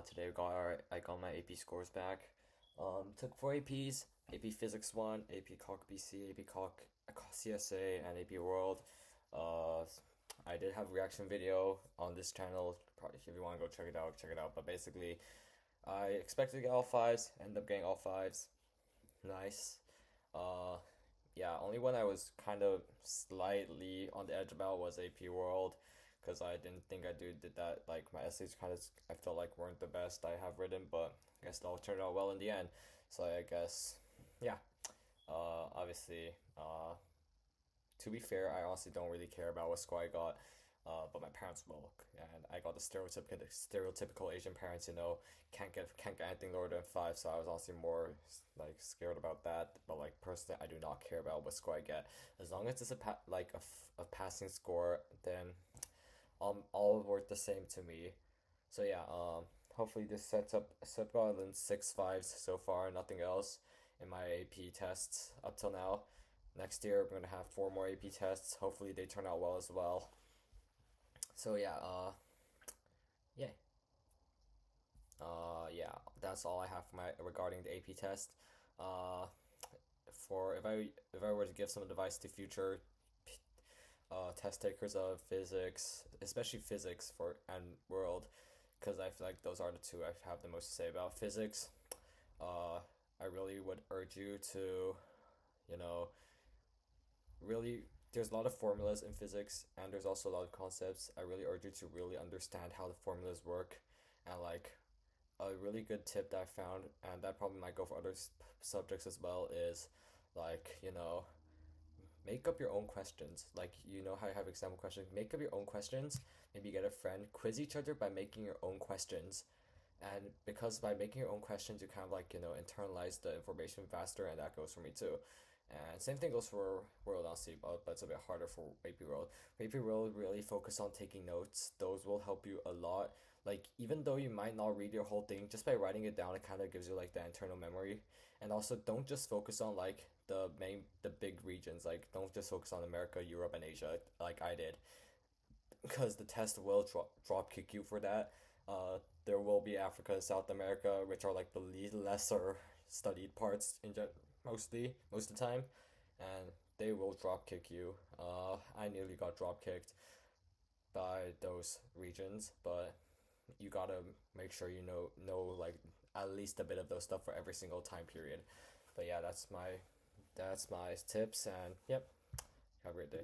Today I got my AP scores back. Took four APs: AP Physics 1, AP Calc BC, AP Calc CSA, and AP World. Uh, I did have a reaction video on this channel. Probably if you want to go check it out, check it out. But basically, I expected to get all fives, ended up getting all fives. Nice. Uh, yeah, only one I was kind of slightly on the edge about was AP World, because I didn't think did that. Like my essays kind of I felt like weren't the best I have written, but I guess it all turned out well in the end. So I guess, yeah. Obviously, to be fair, I honestly don't really care about what score I got. But my parents will, and I got the stereotypical Asian parents, can't get anything lower than five. So I was honestly more like scared about that. But like personally, I do not care about what score I get as long as it's a passing score. Then all worth the same to me. So yeah, hopefully this set gotten six fives so far, nothing else in my AP tests up till now. Next year we're gonna have four more AP tests. Hopefully they turn out well as well. So yeah, yeah, yeah. That's all I have for my regarding the AP test. Uh, for if I were to give some advice to future test takers of physics, especially physics for and world, because I feel like those are the two I have the most to say about physics. Uh, I really would urge you to, you know, really. There's a lot of formulas in physics, and there's also a lot of concepts. I really urge you to really understand how the formulas work, and like a really good tip that I found, and that probably might go for other subjects as well, is like, make up your own questions. Like, you know how you have example questions? Make up your own questions. Maybe get a friend, quiz each other by making your own questions. And because by making your own questions, you kind of like, internalize the information faster, and that goes for me too. And same thing goes for World Honestly, but it's a bit harder for AP World. AP World really focus on taking notes. Those will help you a lot. Like, even though you might not read your whole thing, just by writing it down, it kind of gives you like the internal memory. And also, don't just focus on like the big regions. Like, don't just focus on America, Europe, and Asia like I did, because the test will drop kick you for that. There will be Africa, South America, which are like the lesser studied parts most of the time, and they will drop kick you. I nearly got drop kicked by those regions, but you gotta make sure you know like at least a bit of those stuff for every single time period. But yeah, that's my tips, and yep, have a great day.